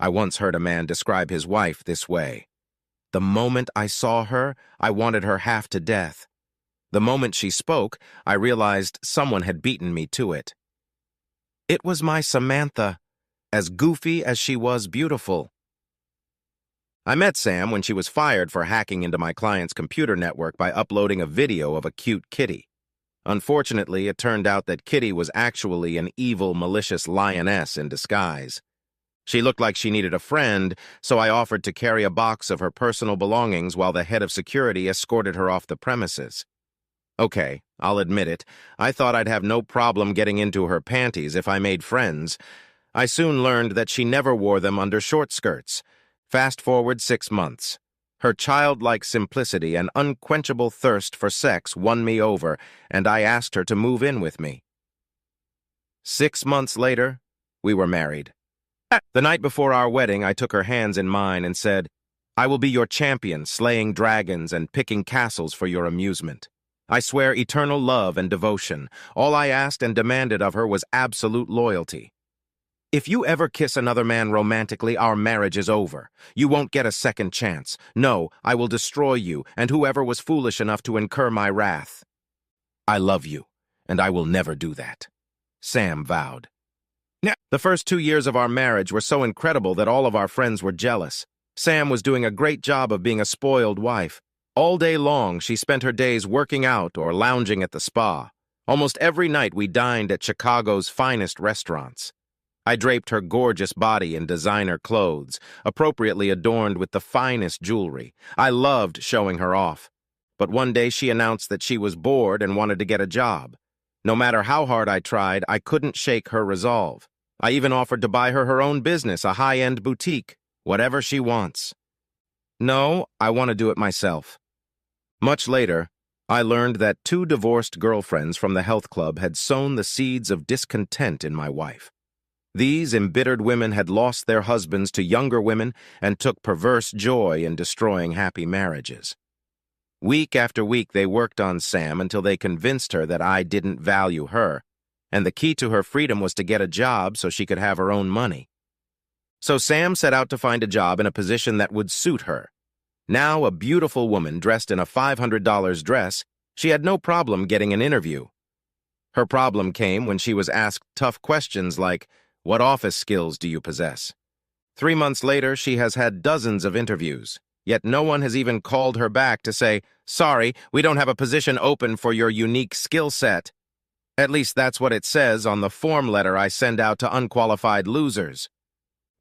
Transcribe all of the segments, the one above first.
I once heard a man describe his wife this way. The moment I saw her, I wanted her half to death. The moment she spoke, I realized someone had beaten me to it. It was my Samantha, as goofy as she was beautiful. I met Sam when she was fired for hacking into my client's computer network by uploading a video of a cute kitty. Unfortunately, it turned out that Kitty was actually an evil, malicious lioness in disguise. She looked like she needed a friend, so I offered to carry a box of her personal belongings while the head of security escorted her off the premises. Okay, I'll admit it, I thought I'd have no problem getting into her panties if I made friends. I soon learned that she never wore them under short skirts. Fast forward 6 months. Her childlike simplicity and unquenchable thirst for sex won me over, and I asked her to move in with me. 6 months later, we were married. The night before our wedding, I took her hands in mine and said, "I will be your champion, slaying dragons and picking castles for your amusement. I swear eternal love and devotion. All I asked and demanded of her was absolute loyalty. If you ever kiss another man romantically, our marriage is over. You won't get a second chance. No, I will destroy you and whoever was foolish enough to incur my wrath. I love you, and I will never do that," Sam vowed. The first 2 years of our marriage were so incredible that all of our friends were jealous. Sam was doing a great job of being a spoiled wife. All day long, she spent her days working out or lounging at the spa. Almost every night we dined at Chicago's finest restaurants. I draped her gorgeous body in designer clothes, appropriately adorned with the finest jewelry. I loved showing her off. But one day she announced that she was bored and wanted to get a job. No matter how hard I tried, I couldn't shake her resolve. I even offered to buy her her own business, a high-end boutique, whatever she wants. No, I want to do it myself. Much later, I learned that 2 divorced girlfriends from the health club had sown the seeds of discontent in my wife. These embittered women had lost their husbands to younger women and took perverse joy in destroying happy marriages. Week after week, they worked on Sam until they convinced her that I didn't value her, and the key to her freedom was to get a job so she could have her own money. So Sam set out to find a job in a position that would suit her. Now a beautiful woman dressed in a $500 dress, she had no problem getting an interview. Her problem came when she was asked tough questions like, "What office skills do you possess?" 3 months later, she has had dozens of interviews, yet no one has even called her back to say, "Sorry, we don't have a position open for your unique skill set." At least that's what it says on the form letter I send out to unqualified losers.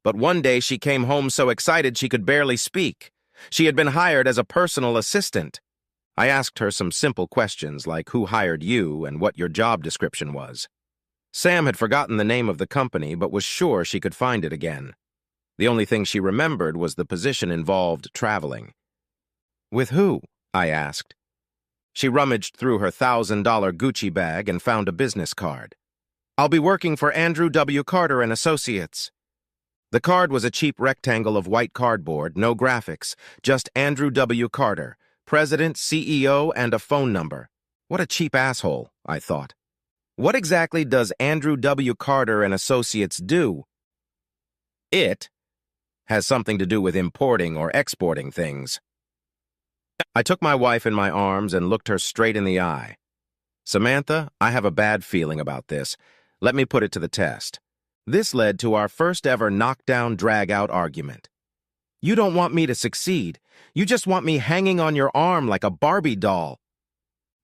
But one day she came home so excited she could barely speak. She had been hired as a personal assistant. I asked her some simple questions like who hired you and what your job description was. Sam had forgotten the name of the company but was sure she could find it again. The only thing she remembered was the position involved traveling. "With who?" I asked. She rummaged through her $1,000 Gucci bag and found a business card. "I'll be working for Andrew W. Carter and Associates." The card was a cheap rectangle of white cardboard, no graphics, just Andrew W. Carter, president, CEO, and a phone number. What a cheap asshole, I thought. What exactly does Andrew W. Carter and Associates do? It has something to do with importing or exporting things. I took my wife in my arms and looked her straight in the eye. "Samantha, I have a bad feeling about this. Let me put it to the test." This led to our first ever knockdown, drag-out argument. "You don't want me to succeed. You just want me hanging on your arm like a Barbie doll."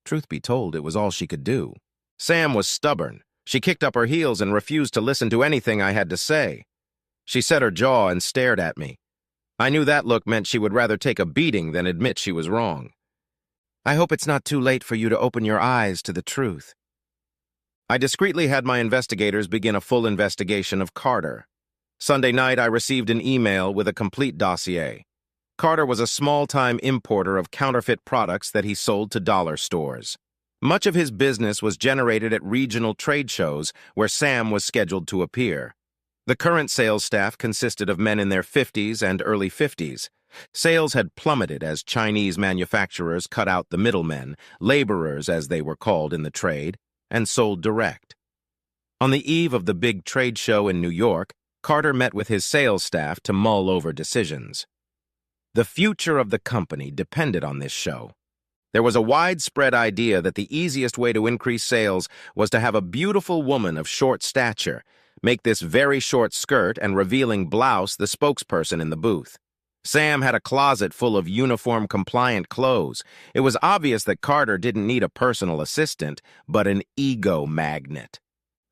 Truth be told, it was all she could do. Sam was stubborn. She kicked up her heels and refused to listen to anything I had to say. She set her jaw and stared at me. I knew that look meant she would rather take a beating than admit she was wrong. "I hope it's not too late for you to open your eyes to the truth." I discreetly had my investigators begin a full investigation of Carter. Sunday night, I received an email with a complete dossier. Carter was a small-time importer of counterfeit products that he sold to dollar stores. Much of his business was generated at regional trade shows where Sam was scheduled to appear. The current sales staff consisted of men in their 50s and early 50s. Sales had plummeted as Chinese manufacturers cut out the middlemen, laborers as they were called in the trade, and sold direct. On the eve of the big trade show in New York, Carter met with his sales staff to mull over decisions. The future of the company depended on this show. There was a widespread idea that the easiest way to increase sales was to have a beautiful woman of short stature make this very short skirt and revealing blouse the spokesperson in the booth. Sam had a closet full of uniform-compliant clothes. It was obvious that Carter didn't need a personal assistant, but an ego magnet.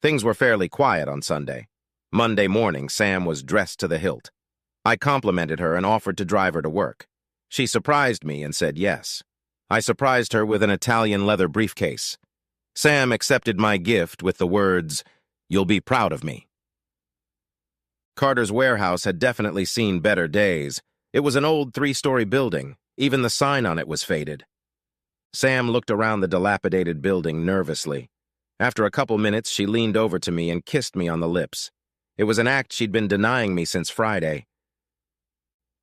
Things were fairly quiet on Sunday. Monday morning, Sam was dressed to the hilt. I complimented her and offered to drive her to work. She surprised me and said yes. I surprised her with an Italian leather briefcase. Sam accepted my gift with the words, "You'll be proud of me." Carter's warehouse had definitely seen better days. It was an old 3-story building. Even the sign on it was faded. Sam looked around the dilapidated building nervously. After a couple minutes, she leaned over to me and kissed me on the lips. It was an act she'd been denying me since Friday.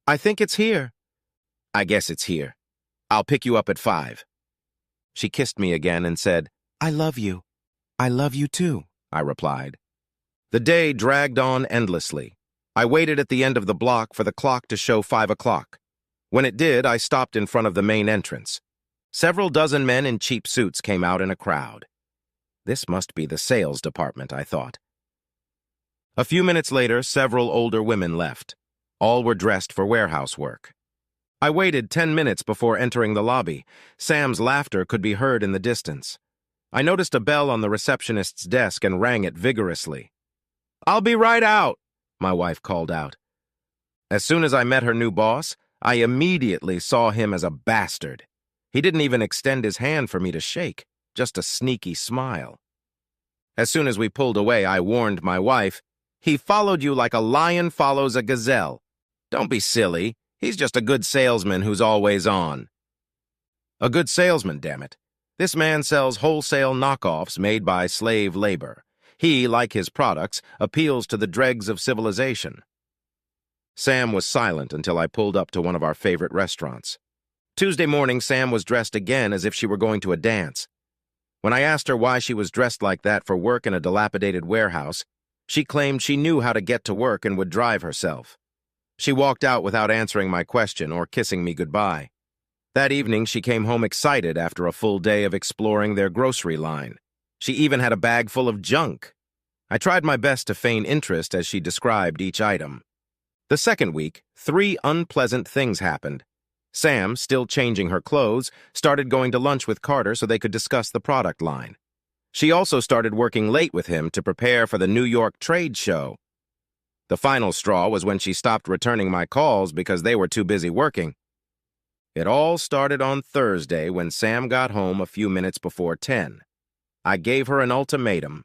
"I think it's here." "I guess it's here. I'll pick you up at 5. She kissed me again and said, "I love you." "I love you too," I replied. The day dragged on endlessly. I waited at the end of the block for the clock to show 5 o'clock. When it did, I stopped in front of the main entrance. Several dozen men in cheap suits came out in a crowd. This must be the sales department, I thought. A few minutes later, several older women left. All were dressed for warehouse work. I waited 10 minutes before entering the lobby. Sam's laughter could be heard in the distance. I noticed a bell on the receptionist's desk and rang it vigorously. "I'll be right out," my wife called out. As soon as I met her new boss, I immediately saw him as a bastard. He didn't even extend his hand for me to shake, just a sneaky smile. As soon as we pulled away, I warned my wife, "He followed you like a lion follows a gazelle. Don't be silly. He's just a good salesman who's always on." A good salesman, damn it. This man sells wholesale knockoffs made by slave labor. He, like his products, appeals to the dregs of civilization. Sam was silent until I pulled up to one of our favorite restaurants. Tuesday morning, Sam was dressed again as if she were going to a dance. When I asked her why she was dressed like that for work in a dilapidated warehouse, she claimed she knew how to get to work and would drive herself. She walked out without answering my question or kissing me goodbye. That evening, she came home excited after a full day of exploring their grocery line. She even had a bag full of junk. I tried my best to feign interest as she described each item. The second week, 3 unpleasant things happened. Sam, still changing her clothes, started going to lunch with Carter so they could discuss the product line. She also started working late with him to prepare for the New York trade show. The final straw was when she stopped returning my calls because they were too busy working. It all started on Thursday when Sam got home a few minutes before 10. I gave her an ultimatum.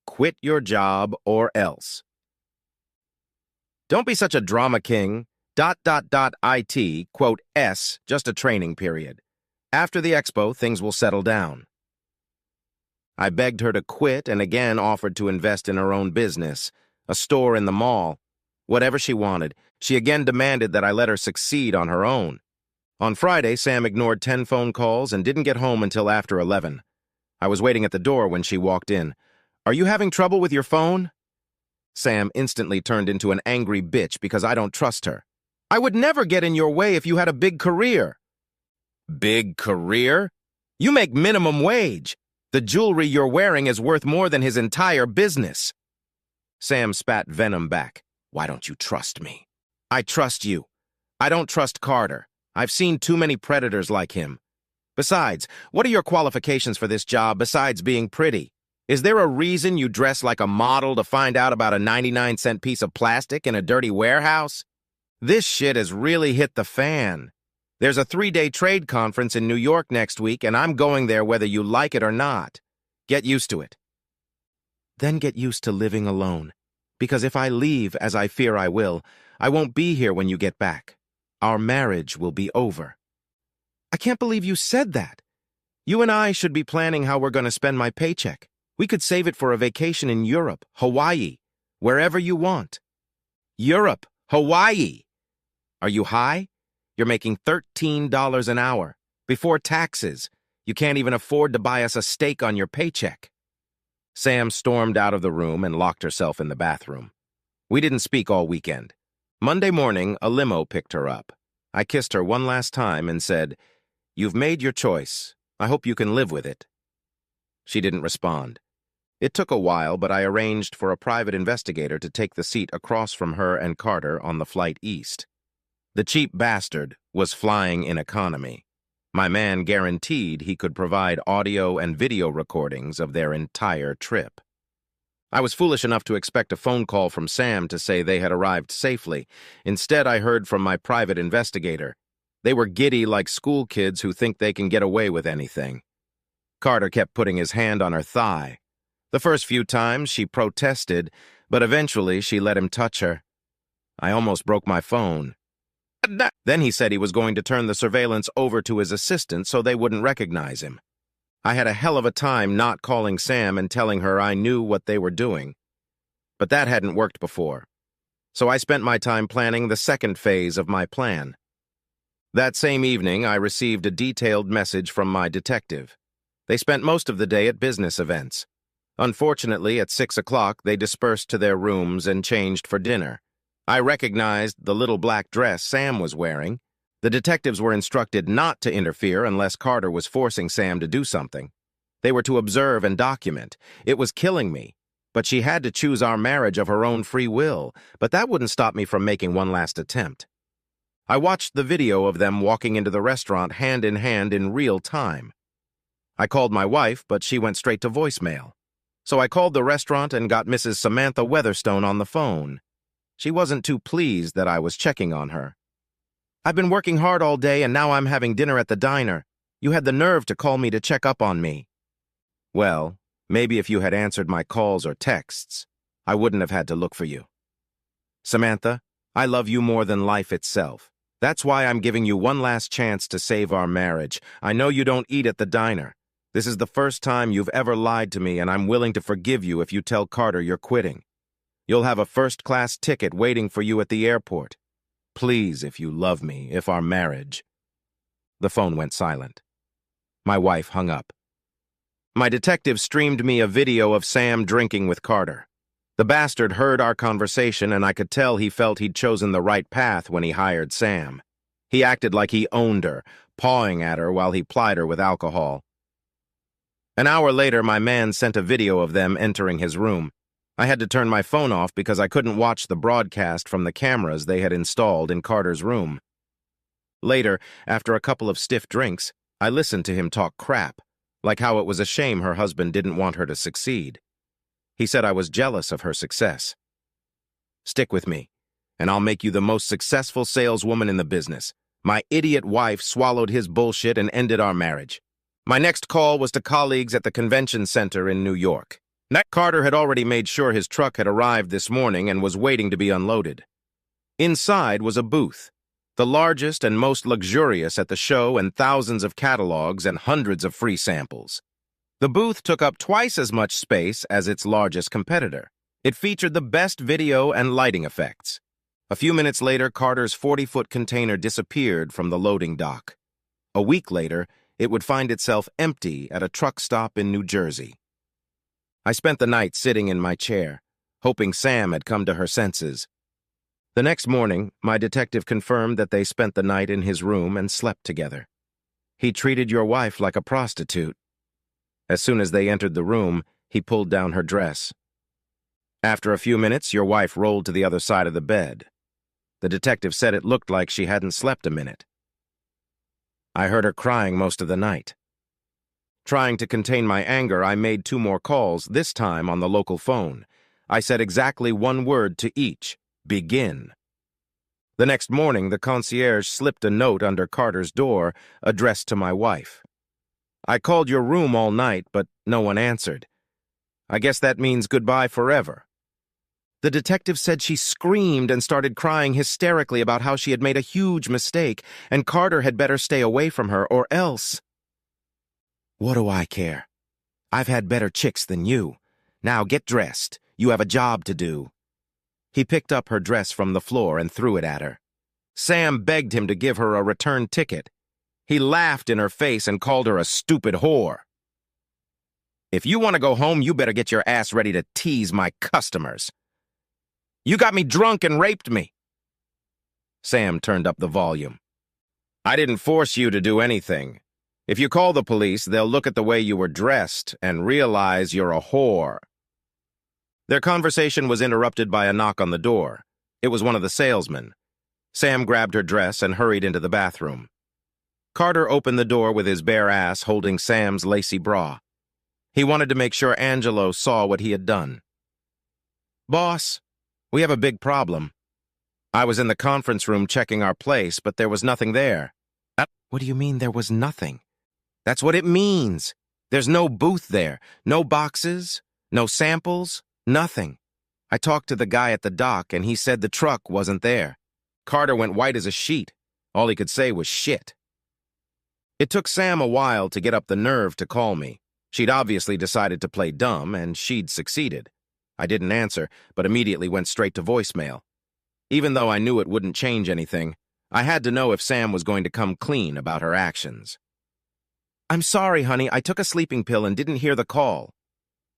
Quit your job or else. Don't be such a drama king. ... IT, quote, S, just a training period. After the expo, things will settle down. I begged her to quit and again offered to invest in her own business, a store in the mall. Whatever she wanted, she again demanded that I let her succeed on her own. On Friday, Sam ignored 10 phone calls and didn't get home until after 11. I was waiting at the door when she walked in. "Are you having trouble with your phone?" Sam instantly turned into an angry bitch because I don't trust her. "I would never get in your way if you had a big career." "Big career? You make minimum wage. The jewelry you're wearing is worth more than his entire business." Sam spat venom back. "Why don't you trust me?" "I trust you. I don't trust Carter. I've seen too many predators like him. Besides, what are your qualifications for this job besides being pretty? Is there a reason you dress like a model to find out about a 99-cent piece of plastic in a dirty warehouse? This shit has really hit the fan. There's a 3-day trade conference in New York next week, and I'm going there whether you like it or not. Get used to it." "Then get used to living alone. Because if I leave, as I fear I will, I won't be here when you get back. Our marriage will be over." "I can't believe you said that. You and I should be planning how we're going to spend my paycheck. We could save it for a vacation in Europe, Hawaii, wherever you want." "Europe, Hawaii. Are you high? You're making $13 an hour. Before taxes, you can't even afford to buy us a steak on your paycheck." Sam stormed out of the room and locked herself in the bathroom. We didn't speak all weekend. Monday morning, a limo picked her up. I kissed her one last time and said, "You've made your choice. I hope you can live with it." She didn't respond. It took a while, but I arranged for a private investigator to take the seat across from her and Carter on the flight east. The cheap bastard was flying in economy. My man guaranteed he could provide audio and video recordings of their entire trip. I was foolish enough to expect a phone call from Sam to say they had arrived safely. Instead, I heard from my private investigator. They were giddy like school kids who think they can get away with anything. Carter kept putting his hand on her thigh. The first few times she protested, but eventually she let him touch her. I almost broke my phone. Then he said he was going to turn the surveillance over to his assistant so they wouldn't recognize him. I had a hell of a time not calling Sam and telling her I knew what they were doing. But that hadn't worked before. So I spent my time planning the second phase of my plan. That same evening, I received a detailed message from my detective. They spent most of the day at business events. Unfortunately, at 6 o'clock, they dispersed to their rooms and changed for dinner. I recognized the little black dress Sam was wearing. The detectives were instructed not to interfere unless Carter was forcing Sam to do something. They were to observe and document. It was killing me. But she had to choose our marriage of her own free will, but that wouldn't stop me from making one last attempt. I watched the video of them walking into the restaurant hand in real time. I called my wife, but she went straight to voicemail. So I called the restaurant and got Mrs. Samantha Weatherstone on the phone. She wasn't too pleased that I was checking on her. "I've been working hard all day and now I'm having dinner at the diner. You had the nerve to call me to check up on me." "Well, maybe if you had answered my calls or texts, I wouldn't have had to look for you. Samantha, I love you more than life itself. That's why I'm giving you one last chance to save our marriage. I know you don't eat at the diner. This is the first time you've ever lied to me, and I'm willing to forgive you if you tell Carter you're quitting. You'll have a first-class ticket waiting for you at the airport. Please, if you love me, if our marriage—" The phone went silent. My wife hung up. My detective streamed me a video of Sam drinking with Carter. The bastard heard our conversation, and I could tell he felt he'd chosen the right path when he hired Sam. He acted like he owned her, pawing at her while he plied her with alcohol. An hour later, my man sent a video of them entering his room. I had to turn my phone off because I couldn't watch the broadcast from the cameras they had installed in Carter's room. Later, after a couple of stiff drinks, I listened to him talk crap, like how it was a shame her husband didn't want her to succeed. He said I was jealous of her success. "Stick with me, and I'll make you the most successful saleswoman in the business. My idiot wife swallowed his bullshit and ended our marriage." My next call was to colleagues at the convention center in New York. Carter had already made sure his truck had arrived this morning and was waiting to be unloaded. Inside was a booth, the largest and most luxurious at the show, and thousands of catalogs and hundreds of free samples. The booth took up twice as much space as its largest competitor. It featured the best video and lighting effects. A few minutes later, Carter's 40-foot container disappeared from the loading dock. A week later, it would find itself empty at a truck stop in New Jersey. I spent the night sitting in my chair, hoping Sam had come to her senses. The next morning, my detective confirmed that they spent the night in his room and slept together. "He treated your wife like a prostitute." As soon as they entered the room, he pulled down her dress. "After a few minutes, your wife rolled to the other side of the bed. The detective said it looked like she hadn't slept a minute. I heard her crying most of the night." Trying to contain my anger, I made 2 more calls, this time on the local phone. I said exactly one word to each: begin. The next morning, the concierge slipped a note under Carter's door, addressed to my wife. "I called your room all night, but no one answered. I guess that means goodbye forever." The detective said she screamed and started crying hysterically about how she had made a huge mistake, and Carter had better stay away from her or else. "What do I care? I've had better chicks than you. Now get dressed. You have a job to do." He picked up her dress from the floor and threw it at her. Sam begged him to give her a return ticket. He laughed in her face and called her a stupid whore. "If you want to go home, you better get your ass ready to tease my customers." You got me drunk and raped me. Sam turned up the volume. I didn't force you to do anything. If you call the police, they'll look at the way you were dressed and realize you're a whore. Their conversation was interrupted by a knock on the door. It was one of the salesmen. Sam grabbed her dress and hurried into the bathroom. Carter opened the door with his bare ass holding Sam's lacy bra. He wanted to make sure Angelo saw what he had done. Boss, we have a big problem. I was in the conference room checking our place, but there was nothing there. What do you mean there was nothing? That's what it means. There's no booth there, no boxes, no samples, nothing. I talked to the guy at the dock, and he said the truck wasn't there. Carter went white as a sheet. All he could say was shit. It took Sam a while to get up the nerve to call me. She'd obviously decided to play dumb, and she'd succeeded. I didn't answer, but immediately went straight to voicemail. Even though I knew it wouldn't change anything, I had to know if Sam was going to come clean about her actions. I'm sorry, honey, I took a sleeping pill and didn't hear the call.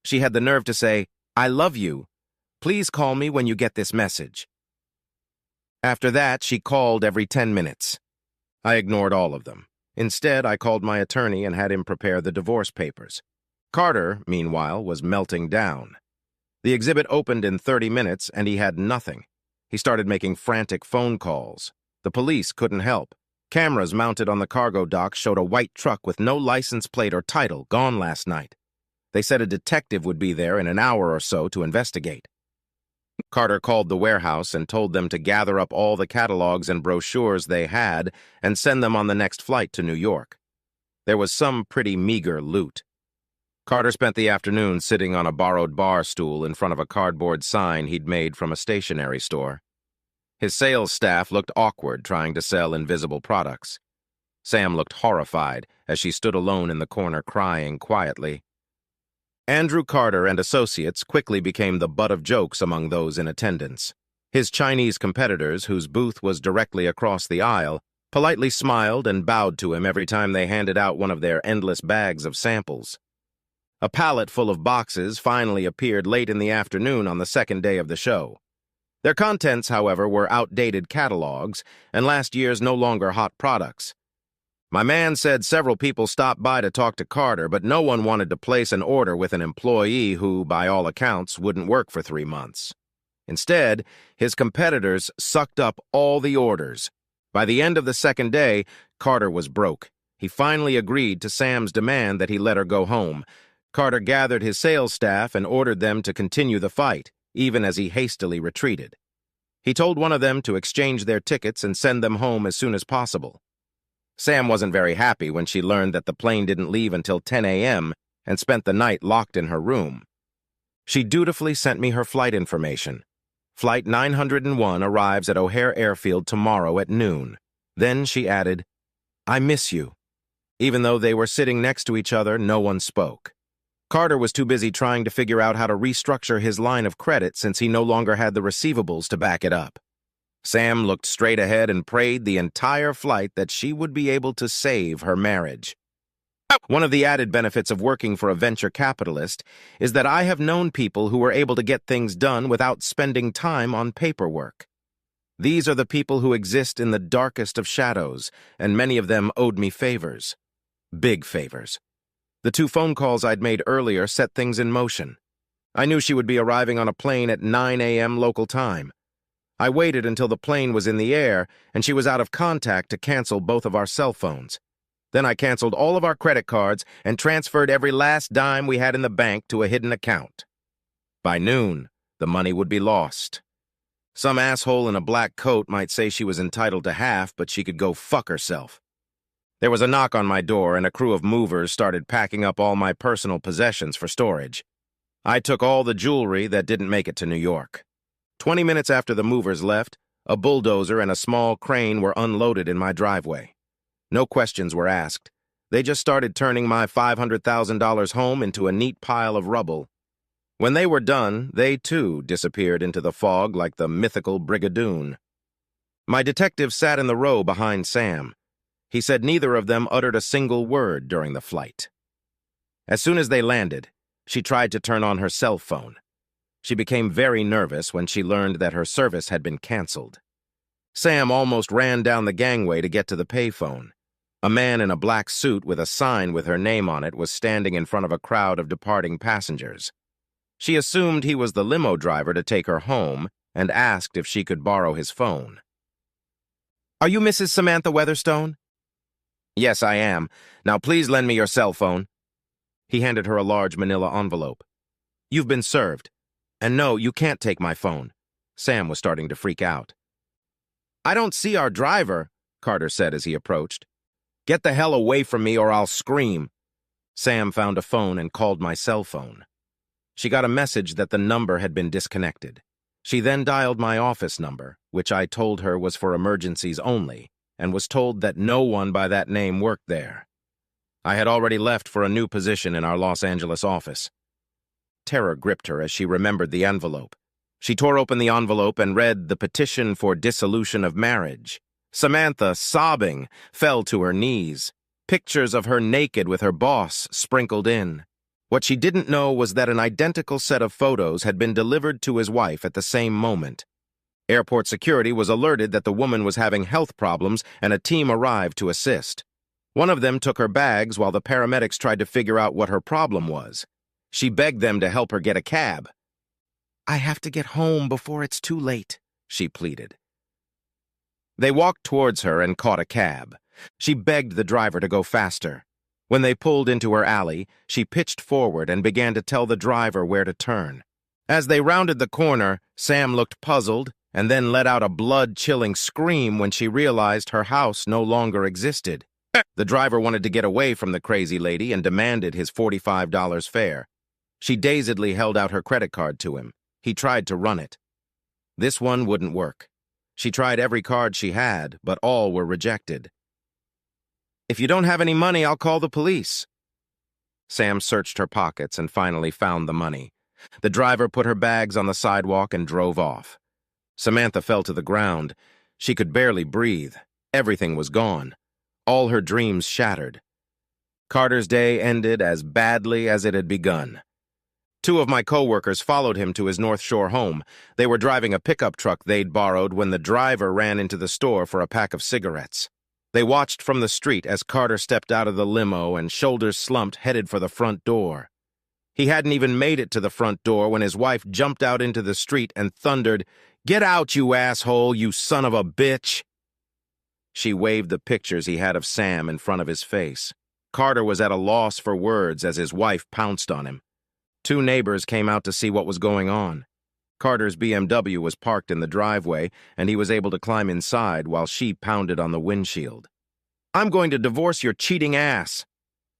She had the nerve to say, I love you. Please call me when you get this message. After that, she called every 10 minutes. I ignored all of them. Instead, I called my attorney and had him prepare the divorce papers. Carter, meanwhile, was melting down. The exhibit opened in 30 minutes, and he had nothing. He started making frantic phone calls. The police couldn't help. Cameras mounted on the cargo dock showed a white truck with no license plate or title gone last night. They said a detective would be there in an hour or so to investigate. Carter called the warehouse and told them to gather up all the catalogs and brochures they had and send them on the next flight to New York. There was some pretty meager loot. Carter spent the afternoon sitting on a borrowed bar stool in front of a cardboard sign he'd made from a stationery store. His sales staff looked awkward trying to sell invisible products. Sam looked horrified as she stood alone in the corner crying quietly. Andrew Carter and associates quickly became the butt of jokes among those in attendance. His Chinese competitors, whose booth was directly across the aisle, politely smiled and bowed to him every time they handed out one of their endless bags of samples. A pallet full of boxes finally appeared late in the afternoon on the second day of the show. Their contents, however, were outdated catalogs and last year's no longer hot products. My man said several people stopped by to talk to Carter, but no one wanted to place an order with an employee who, by all accounts, wouldn't work for 3 months. Instead, his competitors sucked up all the orders. By the end of the second day, Carter was broke. He finally agreed to Sam's demand that he let her go home. Carter gathered his sales staff and ordered them to continue the fight, even as he hastily retreated. He told one of them to exchange their tickets and send them home as soon as possible. Sam wasn't very happy when she learned that the plane didn't leave until 10 a.m. and spent the night locked in her room. She dutifully sent me her flight information. Flight 901 arrives at O'Hare Airfield tomorrow at noon. Then she added, I miss you. Even though they were sitting next to each other, no one spoke. Carter was too busy trying to figure out how to restructure his line of credit since he no longer had the receivables to back it up. Sam looked straight ahead and prayed the entire flight that she would be able to save her marriage. One of the added benefits of working for a venture capitalist is that I have known people who were able to get things done without spending time on paperwork. These are the people who exist in the darkest of shadows, and many of them owed me favors. Big favors. The 2 phone calls I'd made earlier set things in motion. I knew she would be arriving on a plane at 9 a.m. local time. I waited until the plane was in the air and she was out of contact to cancel both of our cell phones. Then I canceled all of our credit cards and transferred every last dime we had in the bank to a hidden account. By noon, the money would be lost. Some asshole in a black coat might say she was entitled to half, but she could go fuck herself. There was a knock on my door, and a crew of movers started packing up all my personal possessions for storage. I took all the jewelry that didn't make it to New York. 20 minutes after the movers left, a bulldozer and a small crane were unloaded in my driveway. No questions were asked. They just started turning my $500,000 home into a neat pile of rubble. When they were done, they too disappeared into the fog like the mythical Brigadoon. My detective sat in the row behind Sam. He said neither of them uttered a single word during the flight. As soon as they landed, she tried to turn on her cell phone. She became very nervous when she learned that her service had been canceled. Sam almost ran down the gangway to get to the payphone. A man in a black suit with a sign with her name on it was standing in front of a crowd of departing passengers. She assumed he was the limo driver to take her home and asked if she could borrow his phone. "Are you Mrs. Samantha Weatherstone?" "Yes, I am. Now please lend me your cell phone." He handed her a large manila envelope. "You've been served. And no, you can't take my phone." Sam was starting to freak out. "I don't see our driver," Carter said as he approached. "Get the hell away from me or I'll scream." Sam found a phone and called my cell phone. She got a message that the number had been disconnected. She then dialed my office number, which I told her was for emergencies only, and was told that no one by that name worked there. I had already left for a new position in our Los Angeles office. Terror gripped her as she remembered the envelope. She tore open the envelope and read the petition for dissolution of marriage. Samantha, sobbing, fell to her knees. Pictures of her naked with her boss sprinkled in. What she didn't know was that an identical set of photos had been delivered to his wife at the same moment. Airport security was alerted that the woman was having health problems, and a team arrived to assist. One of them took her bags while the paramedics tried to figure out what her problem was. She begged them to help her get a cab. "I have to get home before it's too late," she pleaded. They walked towards her and caught a cab. She begged the driver to go faster. When they pulled into her alley, she pitched forward and began to tell the driver where to turn. As they rounded the corner, Sam looked puzzled and then let out a blood-chilling scream when she realized her house no longer existed. The driver wanted to get away from the crazy lady and demanded his $45 fare. She dazedly held out her credit card to him. He tried to run it. This one wouldn't work. She tried every card she had, but all were rejected. "If you don't have any money, I'll call the police." Sam searched her pockets and finally found the money. The driver put her bags on the sidewalk and drove off. Samantha fell to the ground. She could barely breathe. Everything was gone. All her dreams shattered. Carter's day ended as badly as it had begun. Two of my co-workers followed him to his North Shore home. They were driving a pickup truck they'd borrowed when the driver ran into the store for a pack of cigarettes. They watched from the street as Carter stepped out of the limo and, shoulders slumped, headed for the front door. He hadn't even made it to the front door when his wife jumped out into the street and thundered, "Get out, you asshole, you son of a bitch!" She waved the pictures he had of Sam in front of his face. Carter was at a loss for words as his wife pounced on him. Two neighbors came out to see what was going on. Carter's BMW was parked in the driveway, and he was able to climb inside while she pounded on the windshield. "I'm going to divorce your cheating ass."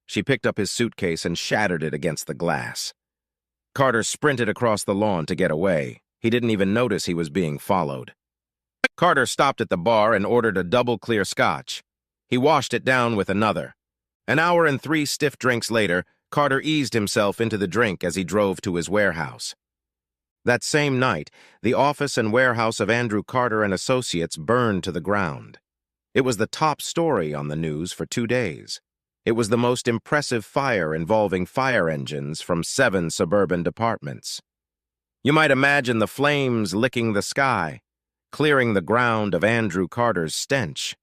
She picked up his suitcase and shattered it against the glass. Carter sprinted across the lawn to get away. He didn't even notice he was being followed. Carter stopped at the bar and ordered a double clear scotch. He washed it down with another. An hour and 3 stiff drinks later, Carter eased himself into the drink as he drove to his warehouse. That same night, the office and warehouse of Andrew Carter and Associates burned to the ground. It was the top story on the news for 2 days. It was the most impressive fire involving fire engines from 7 suburban departments. You might imagine the flames licking the sky, clearing the ground of Andrew Carter's stench.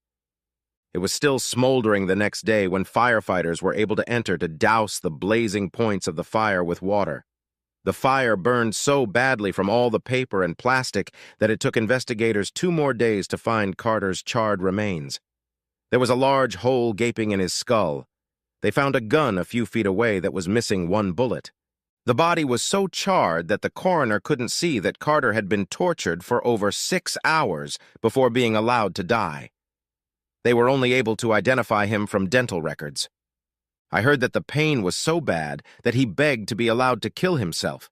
It was still smoldering the next day when firefighters were able to enter to douse the blazing points of the fire with water. The fire burned so badly from all the paper and plastic that it took investigators 2 more days to find Carter's charred remains. There was a large hole gaping in his skull. They found a gun a few feet away that was missing 1 bullet. The body was so charred that the coroner couldn't see that Carter had been tortured for over 6 hours before being allowed to die. They were only able to identify him from dental records. I heard that the pain was so bad that he begged to be allowed to kill himself.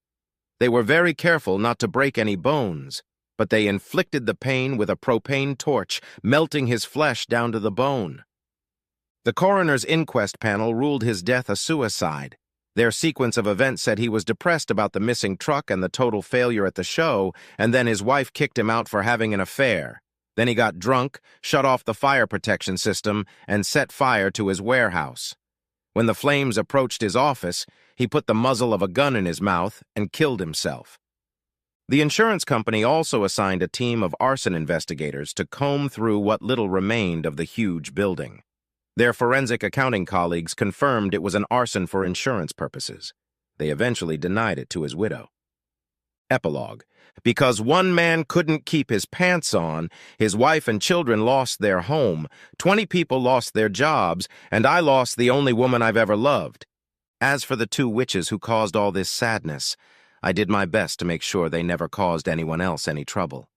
They were very careful not to break any bones, but they inflicted the pain with a propane torch, melting his flesh down to the bone. The coroner's inquest panel ruled his death a suicide. Their sequence of events said he was depressed about the missing truck and the total failure at the show, and then his wife kicked him out for having an affair. Then he got drunk, shut off the fire protection system, and set fire to his warehouse. When the flames approached his office, he put the muzzle of a gun in his mouth and killed himself. The insurance company also assigned a team of arson investigators to comb through what little remained of the huge building. Their forensic accounting colleagues confirmed it was an arson for insurance purposes. They eventually denied it to his widow. Epilogue. Because one man couldn't keep his pants on, his wife and children lost their home, 20 people lost their jobs, and I lost the only woman I've ever loved. As for the two witches who caused all this sadness, I did my best to make sure they never caused anyone else any trouble.